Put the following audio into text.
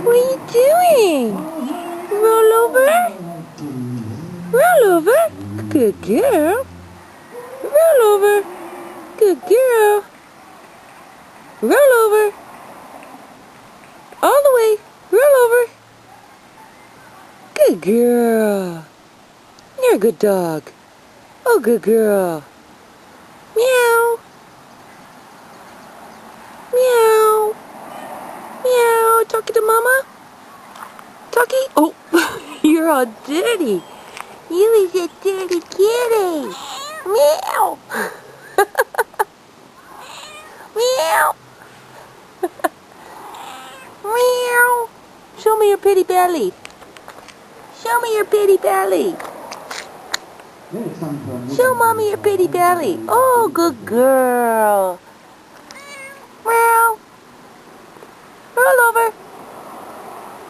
What are you doing? Roll over? Roll over? Good girl. Roll over. Good girl. Roll over. All the way. Roll over. Good girl. You're a good dog. Oh, good girl. Meow. Meow. Meow. Talking to mama? Talkie? Oh, you're all dirty. You is a dirty kitty. Meow. Meow. Meow. Show me your pretty belly. Show me your pretty belly. Show mommy your pretty belly. Oh, good girl.